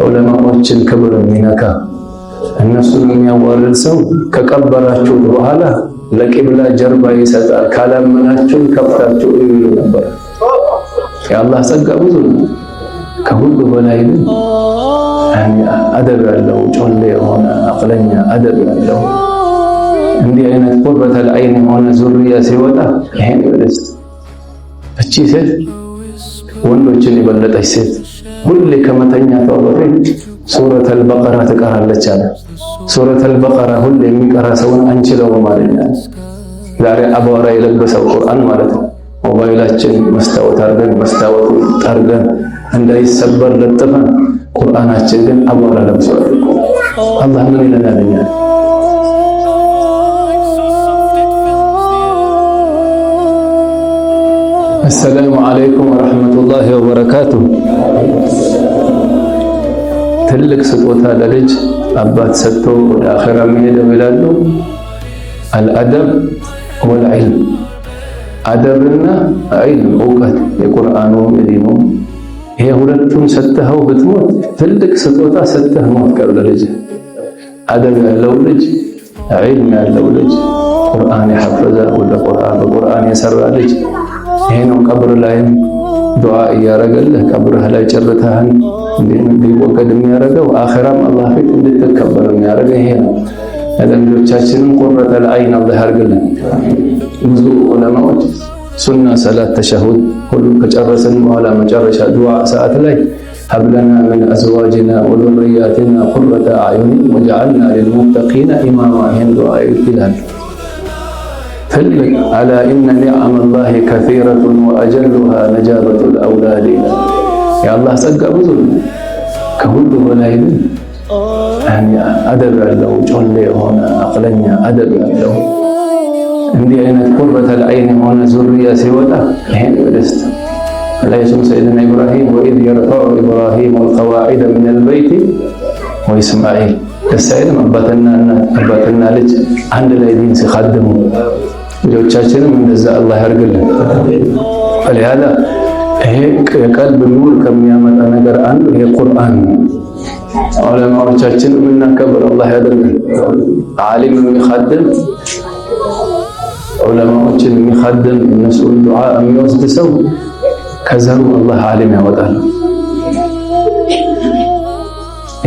ዑለማዎችን ክብር የሚነካ እነሱን የሚያዋርድ ሰው ከቀበራችሁ በኋላ ለቂብላ ጀርባ ይሰጣል፣ ካላመናችሁ ከፍታችሁ ይሉ ነበር። የአላህ ጸጋ ብዙ ነው። ከሁሉ በላይ ግን አደብ ያለው ጮሌ የሆነ አቅለኛ አደብ ያለው እንዲህ አይነት ቁርበተል ዐይን የሆነ ዙርያ ሲወጣ ይሄን ይወደስ። እቺ ሴት ወንዶችን የበለጠች ሴት ሁሌ ከመተኛቷ በፊት ሱረተል በቀራ ትቀራለች አለ። ሱረተል በቀራ ሁሌ የሚቀራ ሰውን አንችለውም ማለት ነው። ዛሬ አቧራ የለበሰው ቁርአን ማለት ነው። ሞባይላችን መስታወት አድርገን መስታወቱ ጠርገን እንዳይሰበር ለጥፈን፣ ቁርአናችን ግን አቧራ ለብሷል። አላህ ምን ይለናል? አሰላሙ አለይኩም ወረሕመቱላሂ ወበረካቱሁ። ትልቅ ስጦታ ለልጅ አባት ሰጥቶ ወደ አኺራ የሚሄደው ይላሉ አልአደብ ወልዕልም። አደብና ዒልም እውቀት፣ የቁርአኑ የዲኑ፣ ይሄ ሁለቱን ሰጥተኸው ብትሞት ትልቅ ስጦታ ሰጥተህ ሞት ቀር ለልጅ። አደብ ያለው ልጅ፣ ዒልም ያለው ልጅ፣ ቁርአን የሐፈዘ ወደ በቁርአን የሰራ ልጅ ይሄ ነው ቀብር ላይም ዱዓ እያረገልህ ቀብርህ ላይ ጭርታህን እንዲወገድ የሚያደርገው አኺራም አላህ ፊት እንድትከበር የሚያደርገው ይሄ ነው። ለልጆቻችንም ቁርበተል ዐይን አላህ ያርግልን። ብዙ ዑለማዎች ሱና ሰላት ተሸሁድ ሁሉ ከጨረስን በኋላ መጨረሻ ዱዓ ሰዓት ላይ ሀብለና ምን አዝዋጅና ወዙርያቲና ቁርበተ አዕዩን ወጀዐልና ሊልሙተቂና ኢማማ ይሄን ዱዓ ይላሉ። ትልቅ አላ ኢነ ኒዕመላሂ ከሲረቱን ወአጀሉሃ ነጃበቱል አውላድ ይላል። የአላህ ጸጋ ብዙ ነው። ከሁሉ በላይ ግን አደብ ያለው ጮሌ የሆነ አቅለኛ አደብ ያለው እንዲህ አይነት ቁርበተል ዐይን የሆነ ዙርያ ሲወጣ ይሄን በደስታ ለይሱም ሰይድና ኢብራሂም ወኢዝ የርፈዑ ኢብራሂም አልቀዋዒደ ሚነል በይቲ ወኢስማዒል ደስ አይልም? አባትና ልጅ አንድ ላይ ዲን ሲኻድሙ ልጆቻችንም እንደዛ አላህ ያርግልን። ፈሊሃዛ ይሄ የቀልብ ኑር ከሚያመጣ ነገር አንዱ ይሄ ቁርአን ነው። ዑለማዎቻችን የምናከብር አላህ ያደርገን። ዓሊም የሚኻድም ዑለማዎችን የሚኻድም እነሱን ዱዓ የሚወስድ ሰው ከዘሩ አላህ ዓሊም ያወጣል።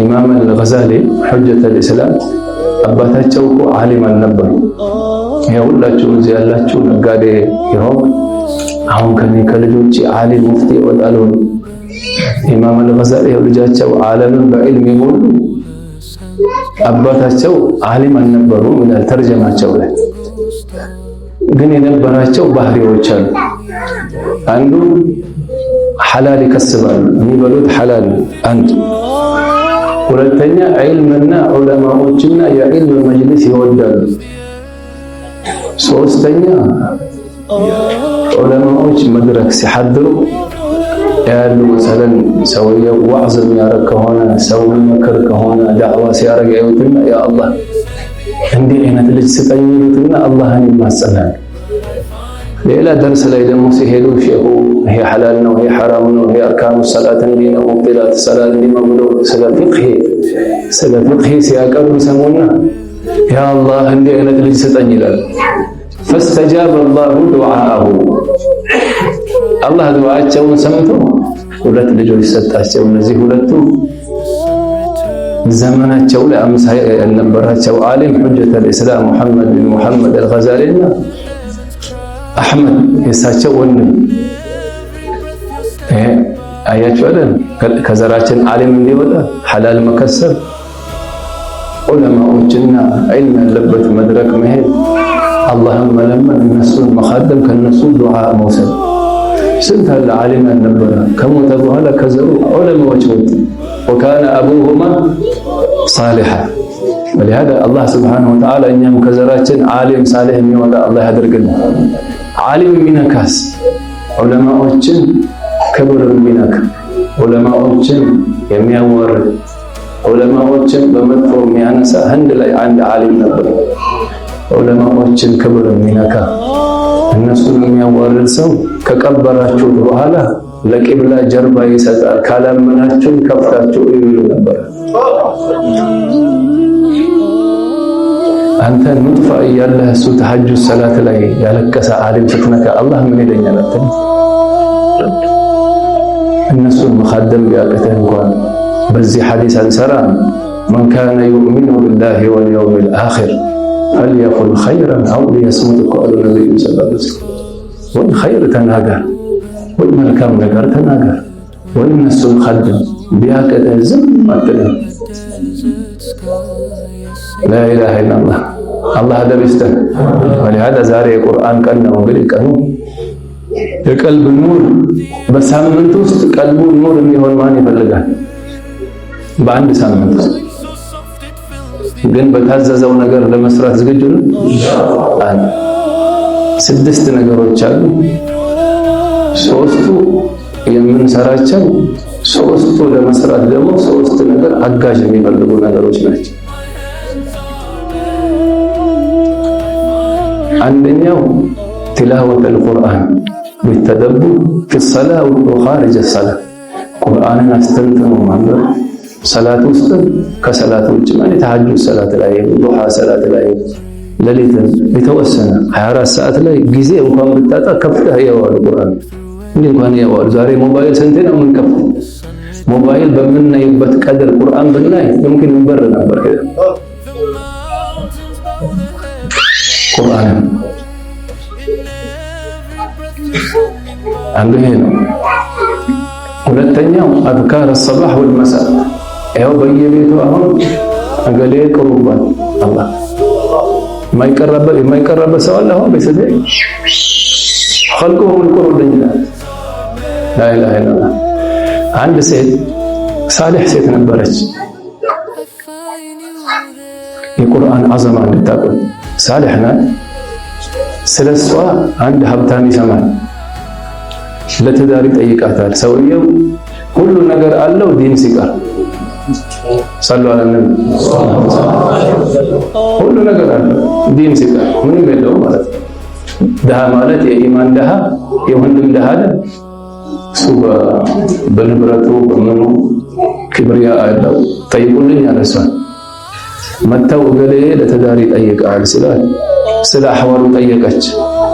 ኢማም አልገዛሊ ሑጀተል ኢስላም አባታቸው እኮ ዓሊም አልነበሩ። ይሄ ሁላችሁ እዚህ ያላችሁ ነጋዴ ይሆን አሁን ከልጆች ዓሊም ሙፍቲ ይወጣሉ። ኢማም አልገዛሊ ልጃቸው ዓለምን በዕልም ይሞሉ፣ አባታቸው ዓሊም አልነበሩ ይላል ተርጀማቸው ላይ። ግን የነበራቸው ባህሪዎች አሉ። አንዱ ሐላል ይከስባሉ፣ የሚበሉት ሐላል አንድ። ሁለተኛ ዒልምና ዑለማዎችና የዒልም መጅሊስ ይወዳሉ። ሶስተኛ ዑለማዎች መድረክ ሲሐድሩ ያሉ መሰለን ሰውየው ዋዕዝ የሚያረግ ከሆነ ሰው መከር ከሆነ ዳዕዋ ሲያረግ ያዩትና ያ አላህ እንዲህ አይነት ልጅ ስጠኝ ይሉትና አላህን ይማጸናል። ሌላ ደርስ ላይ ደግሞ ሲሄዱ ሼኹ ይሄ ሐላል ነው፣ ይሄ ሐራም ነው፣ ይሄ አርካኑ ሰላት እንዲህ ነው፣ ሙብጢላት ሰላት እንዲህ ነው ብለው ስለ ፊቅህ ሲያቀርቡ ሰሙና ያ አላህ እንዲህ አይነት ልጅ ስጠኝ ይላል። ፈስተጃበ አላሁ ዱዓአሁ አላህ ዱዓቸውን ሰምቶ ሁለት ልጆች ሰጣቸው። እነዚህ ሁለቱ ዘመናቸው ላይ አምሳይ ያልነበራቸው ዓሊም ሑጀተል ኢስላም ሙሐመድ ቢን ሙሐመድ አልገዛሊና አሕመድ የሳቸው ወንድም። አያችሁ አይደል? ከዘራችን ዓሊም እንዲወጣ ሐላል መከሰብ፣ ዑለማዎችና ዒልም ያለበት መድረክ መሄድ፣ አላህን መለመን፣ እነሱን መኻደም፣ ከነሱ ዱዓ መውሰድ። ስንት አለ ዓሊም ያልነበረ ከሞተ በኋላ ከዘሩ ዑለማዎች ወጡ። ወካነ አቡሁማ ሳሊሐ። ወሊሃዛ አላህ ሱብሓነሁ ወተዓላ እኛም ከዘራችን ዓሊም ሳሊሕ የሚወጣ አላህ ያደርግልን። ዓሊም የሚነካስ ዑለማዎችን ክብር የሚነካ ዑለማዎችን የሚያወርድ ዑለማዎችን በመጥፎ የሚያነሳ ህንድ ላይ አንድ ዓሊም ነበር። ዑለማዎችን ክብር የሚነካ እነሱን የሚያዋርድ ሰው ከቀበራችሁ በኋላ ለቂብላ ጀርባ ይሰጣል፣ ካላመናችሁ ከፍታችሁ ይሉ ነበር። አንተ ኑጥፋ እያለህ እሱ ተሐጁድ ሰላት ላይ ያለቀሰ ዓሊም ስትነካ አላህ ምን ይለኛል አትል? እነሱን መኻደም ቢያቅትህ እንኳን በዚህ ሐዲስ አንሰራም። መን ካነ ዩእሚኑ ቢላሂ ወልየውሚል አኺር ፈልየቁል ኸይረን አው ሊየስሙት እኮ አሉ ነቢዩ ሰለላሁ ዐለይሂ ወሰለም። ወይ ኸይር ተናገር፣ ወይ መልካም ነገር ተናገር፣ ወይ እነሱን ኻድም። ቢያቅትህ ዝም አትልም። ላኢላሃ ኢለላህ። አላህ አደብ ይስጠን። ወሊሃዛ ዛሬ የቁርአን ቀን ነው። እንግዲህ ቀኑ የቀልብ ኑር፣ በሳምንት ውስጥ ቀልቡ ኑር የሚሆን ማን ይፈልጋል? በአንድ ሳምንት ውስጥ ግን በታዘዘው ነገር ለመስራት ዝግጁ ነው? 6 ነገሮች አሉ። 3ቱ የምንሰራቸው፣ 3ቱ ለመስራት ደግሞ 3 ነገር አጋዥ የሚፈልጉ ነገሮች ናቸው። አንደኛው ቲላወተል ቁርአን ቢተደቡር ፊሰላህ ወኻሪጀ ሰላህ፣ ቁርአንን አስተንትኖ ማንበብ ሰላት ውስጥ ከሰላት ውጭ ማለት ተሐጁድ ሰላት ላይ፣ ዱሃ ሰላት ላይ፣ ሌሊትን የተወሰነ 24 ሰዓት ላይ ጊዜ እንኳን ብታጣ ከፍተህ ያዋል ቁርአን እንኳን ያዋል። ዛሬ ሞባይል ስንቴ ነው የምንከፍተው? ሞባይል በምናይበት ቀድር ቁርአን ብናይ يمكن ይበር ነበር። ቁርአን አንዱ ይሄ ነው። ሁለተኛው አዝካር الصباح والمساء። ያው በየቤቱ አሁን አገሌ ቅሩባት አላህ የማይቀርበት ሰው አለ። አሁን በሰደ خلقهم القرودኝ لا اله الا الله። አንድ ሴት ሳሊህ ሴት ነበረች። የቁርአን አዘማ እንድታውቁ ሳሊህ ናት። ስለሷ አንድ ሀብታም ይሰማል። ለትዳር ይጠይቃታል። ሰውየው ሁሉ ነገር አለው ዲን ሲቀር ሰለላሁ ዐለይሂ ወሰለም ሁሉ ነገር አለው ዲን ሲቀር ምንም የለውም ማለት ነው። ደሃ ማለት የኢማን ደሃ የወንድም ደሃ አይደል? እሱ በንብረቱ በምኑ ክብሪያ አለው። ጠይቁልኝ አለሷል። መተው እገሌ ለትዳር ይጠይቃል ስላት ስለ አህዋሉ ጠየቀች።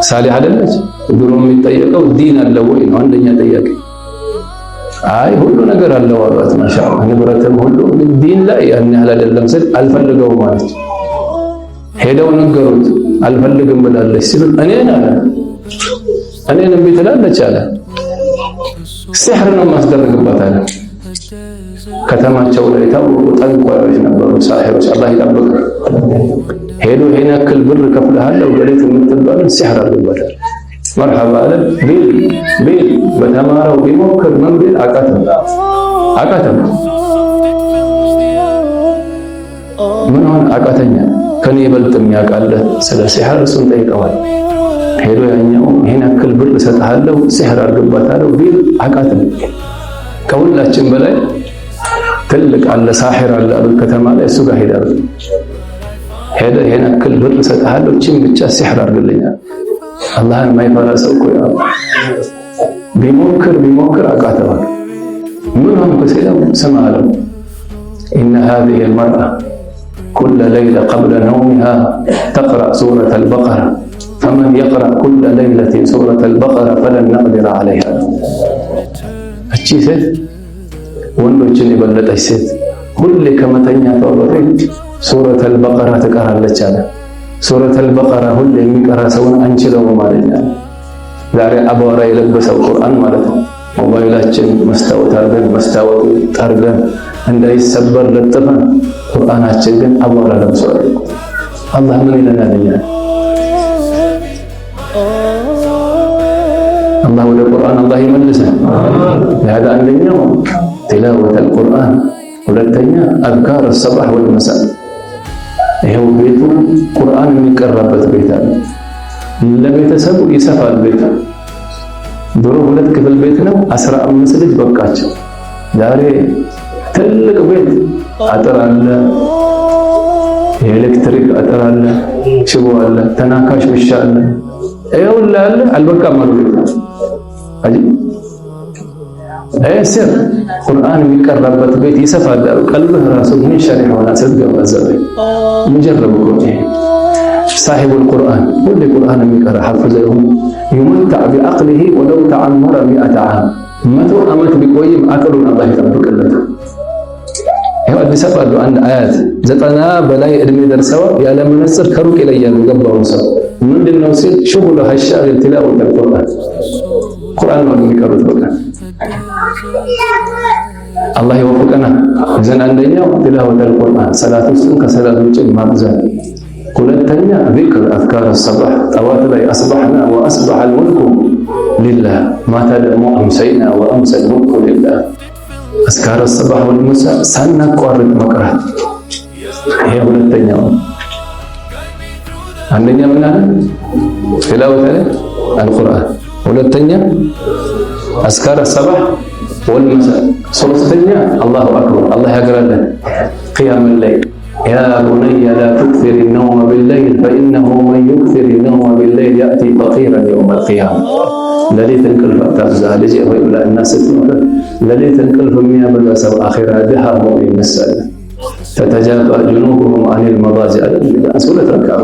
ሳሊህ አይደለች? ድሮ የሚጠየቀው ዲን አለው ወይ ነው አንደኛ ጥያቄ። አይ ሁሉ ነገር አለው አሏት። ማሻአላህ ንብረትም ሁሉ ዲን ላይ ያን ያህል አይደለም ስል አልፈልገውም ማለት ሄደው ነገሩት። አልፈልግም ብላለች ሲሉ እኔን እምቢ ትላለች አለ። ሲሕር ነው ማስደረግባት አለ። ከተማቸው ላይ ታወቁ ጠንቋዮች ነበሩ፣ ሳሒሮች። አላህ ይጠብቅ። ሄዶ ይሄን ያክል ብር ከፍለሃለሁ ገሌት የምትባል ሲሕር አድርጓታል። መርሐባ አለ። ቢል በተማረው ቢሞክር ምን ቢል አቃተም። ምን ሆነ? አቃተኛ። ከኔ ይበልጥ የሚያውቃለ ስለ ሲሕር እሱን ጠይቀዋል። ሄዶ ያኛው ይሄን ያክል ብር እሰጥሃለሁ ሲሕር አድርግባታለሁ ቢል አቃተም። ከሁላችን በላይ ትልቅ አለ ሳሒር አለ ከተማ ላይ እሱ ጋር ሄደ ይሄን ያክል ብር እሰጥሃለሁ እቺን ብቻ ሲሕር አድርግልኛል። አላህን የማይፈራ ሰው እኮ ቢሞክር አቃተዋል። ምን ሆንክ ሲለው ስማ አለው ኢነ ሃዚሂ አልመርአ ኩለ ለይለ ቀብለ ነውሚሃ ተቅረእ ሱረተ አልበቀራ ፈመን የቅረእ ኩለ ለይለትን ሱረተ አልበቀራ ፈለን ነቅዲረ ዐለይሃ። እቺ ሴት ወንዶችን የበለጠች ሴት ሁሌ ከመተኛቷ በፊት ሱረተ አልበቀራ ትቀራለች አለ። ሱረተ አልበቀራ ሁሌ የሚቀራ ሰውን አንችለው ማለት ነው። ዛሬ አቧራ የለበሰው ቁርአን ማለት ነው። ሞባይላችን መስታወት አድርገን መስታወቱ ጠርገን እንዳይሰበር ለጥፈን፣ ቁርአናችን ግን አቧራ ለብሷል። አላህ ምን ይለናል? አላህ ወደ ቁርአን አላህ ይመልሰን። ለሃዳ አንደኛው ቲላወተል ቁርአን፣ ሁለተኛ አዝካር الصباح والمساء። ይሄው ቤቱ ቁርአን የሚቀራበት ቤት አለ። ለቤተሰቡ ይሰፋል ቤቱ። ድሮ 2 ክፍል ቤት ነው 15 ልጅ በቃቸው። ዛሬ ትልቅ ቤት አጥር አለ፣ የኤሌክትሪክ አጥር አለ፣ ሽቦ አለ፣ ተናካሽ ብቻ አለ። ይሄው አለ አልበቃም ማለት ነው። ሲር ቁርአን የሚቀራበት ቤት ይሰፋል። ቀልብህ ራሱ ምን ሸሪህ ሆና ስትገባ ዘበይ ሙጀረብ እኮ ሳሂቡል ቁርአን ሁሌ ቁርአን የሚቀራ ሐፍዘ ይመታዕ ቢዐቅሊሂ ወለው ተዐመረ 100 ዓም 100 ዓመት ቢቆይም አቅሉን አላህ ይጠብቅለታል። ይኸው አዲስ አበባ አንድ አያት 90 በላይ እድሜ ደርሰው ያለ መነጽር ከሩቅ ይለያሉ ገባውን ሰው ምንድነው ሲል ሹጉሉ ሐሻሪል ቲላወተል ቁርአን ነው የሚቀሩት። በቃ አላህ ይወፍቀና ዘን አንደኛው ቲላወተል ቁርአን ሰላት ውስጥ ከሰላት ውጭ ማብዛት፣ ሁለተኛ ዚክር አዝካር الصباح ጠዋት ላይ አስባህና ወአስባህ الملك لله ማታ ደግሞ አምሰይና ወአምሰ الملك لله አዝካር الصباح والمساء ሳናቋርጥ መቅራት። ይሄ ሁለተኛው። አንደኛ ምን አለ ቲላወተል القرآن፣ ሁለተኛ አዝካር الصباح والمساء፣ ሶስተኛ አላሁ አክበር አላህ ያግራለን ቂያም الليل يا بني لا تكثر النوم بالليل فإنه من يكثر النوم بالليل يأتي فقيرا يوم القيامة። ለሊት እንቅልፍ አታብዛ ልጄ ሆይ ብላ እናት ስትመክር ለሊት እንቅልፍ የሚያበዛ ሰው አኺራ ድሃ ሆኖ ይነሳል። ተተጃፋ ጁኑቡሁም አኒል መዳጅዕ ሱረት ረካዓ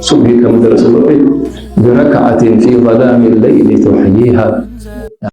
ሱብሒ ከመድረሱ በፊት بركعة في ظلام الليل تحييها